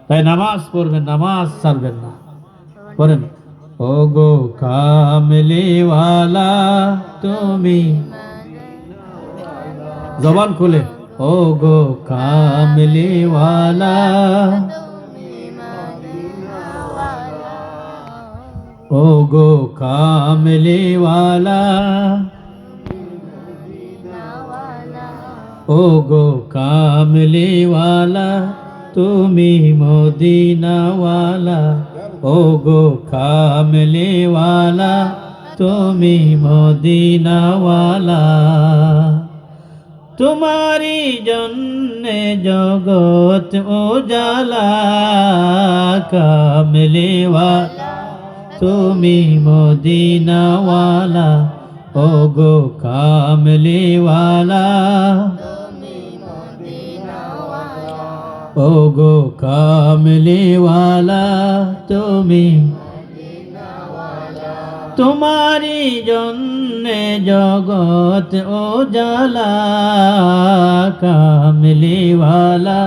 তাই নামাজ পড়বেন, নামাজ ছাড়বেন না। পড়েন, ও গো কামলিওয়ালা তুমি, জবান খুলে, ও গো কামলিওয়ালা, ও গো কামলিওয়ালা, ও গো কামলিওয়ালা তুমি মদিনাওয়ালা, ও গো কামলিওয়ালা তুমি মদিনাওয়ালা। তোমারি জন্যে জগৎ উজালা, কামলিওয়ালা তুমি মদিনাওয়ালা, ও গো কামলিওয়ালা, ও গো কামলিওয়ালা তুমি, তোমারি জন্যে জগৎ উজালা, কামলিওয়ালা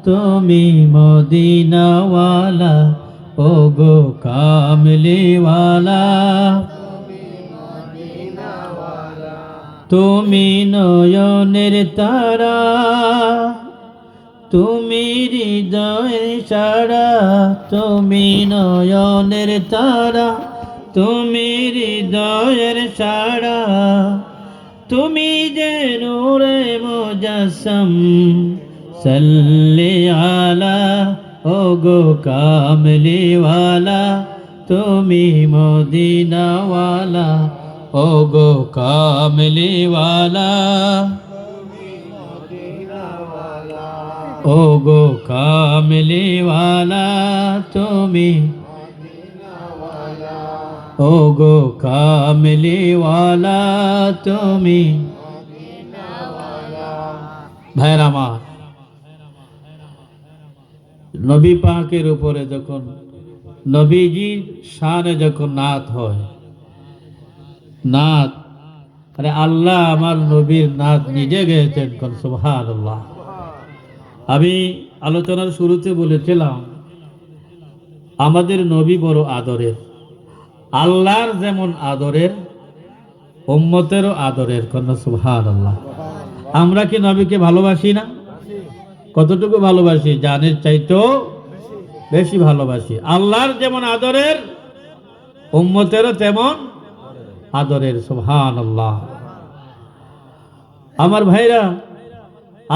তুমি মদিনাওয়ালা, ও গো কামলিওয়ালা, তুমি নয়নের তারা, তুমি হৃদয়ের সারা, তুমি নয়নের তারা, তুমি হৃদয়ের সারা, তুমি যে নূরে মুজাসসাম, সাল্লি আলা, ও গো কামলিওয়ালা তুমি মদিনাওয়ালা, ও গো কামলিওয়ালা, ও গো কামলিওয়ালা তুমি, ও গো কামলিওয়ালা তুমি। ভাইরা আমার, নবী পাকের উপরে যখন নবীজির শানে যখন নাত হয়, নাত, আরে আল্লাহ আমার নবীর নাত নিজে গেয়েছেন, কোন সুবহানাল্লাহ। আমি আলোচনার শুরুতে বলেছিলাম আমাদের নবী বড় আদরের, আল্লাহর যেমন আদরের উম্মতেরও আদরের, কোন সুবহানাল্লাহ। আমরা কি নবীকে ভালোবাসি না? কতটুকু ভালোবাসি? জানের চাইতেও বেশি ভালোবাসি। আল্লাহর যেমন আদরের উম্মতেরও তেমন আদরের, সুবহানাল্লাহ। আমার ভাইরা,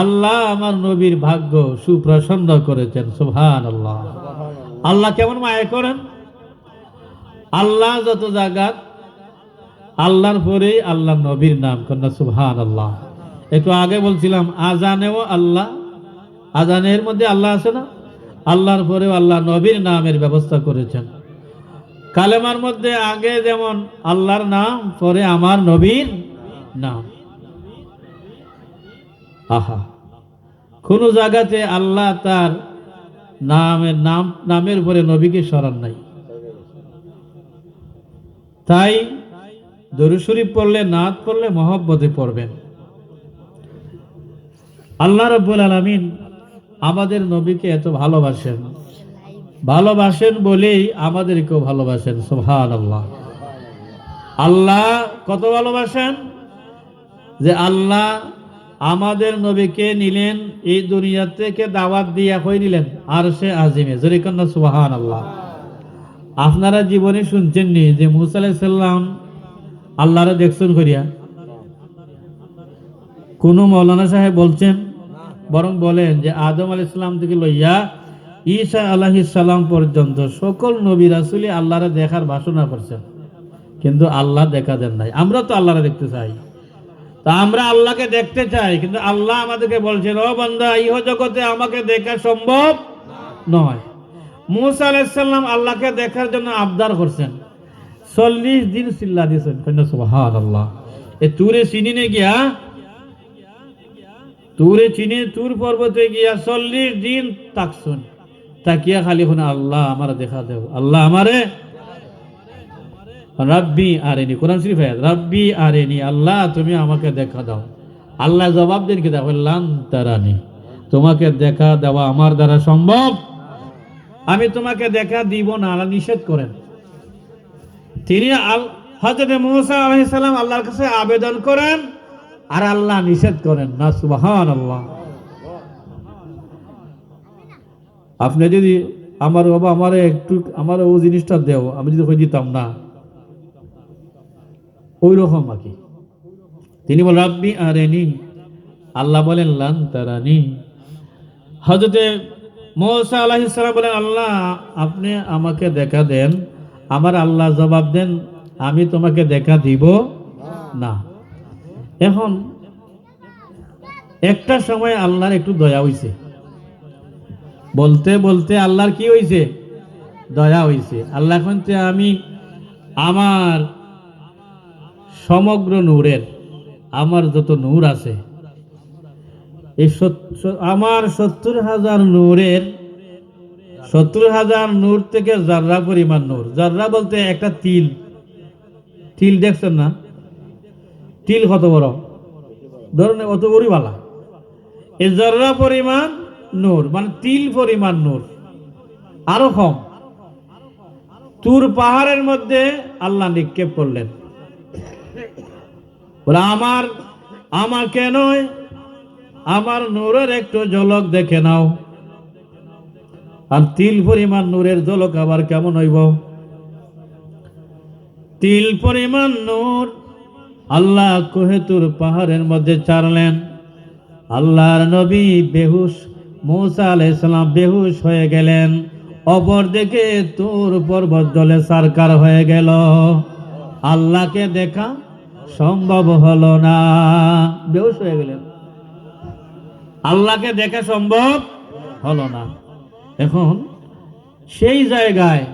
আল্লাহ আমার নবীর ভাগ্য সুপ্রসন্ন করেছেন, সুবহানাল্লাহ। আল্লাহ কেমন মায়া করেন। আল্লাহ যত জায়গাত, আল্লাহর পরেই আল্লাহ নবীর নাম, কন্যা সুবহানাল্লাহ। একটু আগে বলছিলাম আজানেও আল্লাহ, আজানের মধ্যে আল্লাহ আছে না, আল্লাহর পরেও আল্লাহ নবীর নামের ব্যবস্থা করেছেন। কালেমার মধ্যে আগে যেমন আল্লাহর নাম, পরে আমার নবীর নাম। আহা, কোন জায়গাতে আল্লাহ তার নামের উপরে নবীকে সরান নাই। তাই দরুদ শরীফ পড়লে, নাত পড়লে মহব্বতে পড়বেন। আল্লাহ রাব্বুল আলামিন আমাদের নবীকে এত ভালোবাসেন, ভালোবাসেন বলেই আমাদেরকেও ভালোবাসেন, সুবহানাল্লাহ। আল্লাহ কত ভালোবাসেন যে আল্লাহ আমাদের নবীকে নিলেন এই দুনিয়া থেকে, দাওয়াত দিয়া কই নিলেন আরশে আজিমে, জোরে কন্যা সুবহানাল্লাহ। আপনারা জীবনে শুনছেননি যে মুসা আলাইহিস সালাম আল্লাহরে দেখছেন করিয়া? কোন মৌলানা সাহেব বলছেন? বরং বলেন যে আদম আলাইহিস সালাম থেকে লইয়া ঈসা আলাইহিস সালাম পর্যন্ত সকল নবী রাসূলই আল্লাহরে দেখার বাসনা করছেন, কিন্তু আল্লাহ দেখা দেন নাই। আমরা তো আল্লাহরে দেখতে চাই, তা আমরা আল্লাহকে দেখতে চাই, কিন্তু আল্লাহ আমাদেরকে বলছেন, ও বান্দা, ইহ জগতে আমাকে দেখা সম্ভব নয়। মুসা আলাইহিস সালাম আল্লাহকে দেখার জন্য আবদার করছেন, 40 দিন চিল্লা দিয়েছেন, সুবহানাল্লাহ। এ তুরে চিনিনে গিয়া, তুরে চিনে তুর পর্বতে গিয়া 40 দিন তাকছুন, তাকিয়া খালি শুনে আল্লাহ আমার দেখা দেও, আল্লাহ আমারে রাব্বি আরেনি, কোরআন শরীফ আয়াত, রাব্বি আরেনি, আল্লাহ তুমি আমাকে দেখা দাও। আল্লাহ জবাব দেন কি, দেখো লান তারানি, তোমাকে দেখা দেওয়া আমার দ্বারা সম্ভব, আমি তোমাকে দেখা দিব না, আল্লাহ নিষেধ করেন। তিনি হযরত মূসা আলাইহিস সালাম আল্লাহর কাছে আবেদন করেন আর আল্লাহ নিষেধ করেন না। সুবহানাল্লাহ। আপনি যদি আমার বাবা আমারে একটু আমার ও জিনিসটা দেও, আমি যদি কই দিতাম না, ওই রকম আর কি। তিনি বলেন রাব্বি আরিনি, আল্লাহ বলেন লান তারানি। হযরত মূসা আলাইহিস সালাম বলেন আল্লাহ আপনি আমাকে দেখা দেন। আমার আল্লাহ জবাব দেন আমি তোমাকে দেখা দিব না। এখন একটা সময় আল্লাহর একটু দয়া হইছে, বলতে বলতে আল্লাহর কি হইছে? দয়া হইছে। আল্লাহ এখন আমি আমার সমগ্র নূরের, আমার যত নূর আছে এই আমার 70,000 নূরের 70,000 নূর থেকে জাররা পরিমাণ নূর, জাররা বলতে একটা তিল, তিল দেখছেন না? তিল কত বড়, ধরুন অত বড়িওয়ালা, এই জাররা পরিমাণ নূর মানে তিল পরিমাণ নূর, আরো কম। তুর পাহাড়ের মধ্যে আল্লাহ নিক্ষেপ করলেন, বলে আমাকে নয় আমার নূরের একটু ঝলক দেখে নাও। আর তিল পরিমাণ নূরের ঝলক আবার কেমন হইব? তিল পরিমাণ নূর আল্লাহ কোহেতুর পাহাড়ের মধ্যে ছাড়লেন। আল্লাহর নবী বেহুশ, মূসা আলাইহিস সালাম বেহুশ হয়ে গেলেন। অপর দিকে তুর পর্বত জলে সারকার হয়ে গেল। আল্লাহকে দেখা সম্ভব হলো না, বেহুশ হয়ে গেলেন, আল্লাহকে দেখা সম্ভব হলো না। এখন সেই জায়গায়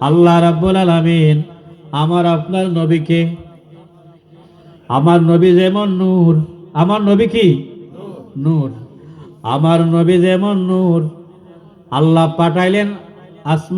আল্লাহ রাব্বুল আলামিন আমার আপনার নবীকে, আমার নবী যেমন নূর, আমার নবী কি নূর, আমার নবী যেমন নূর, আল্লাহ পাঠাইলেন আসমান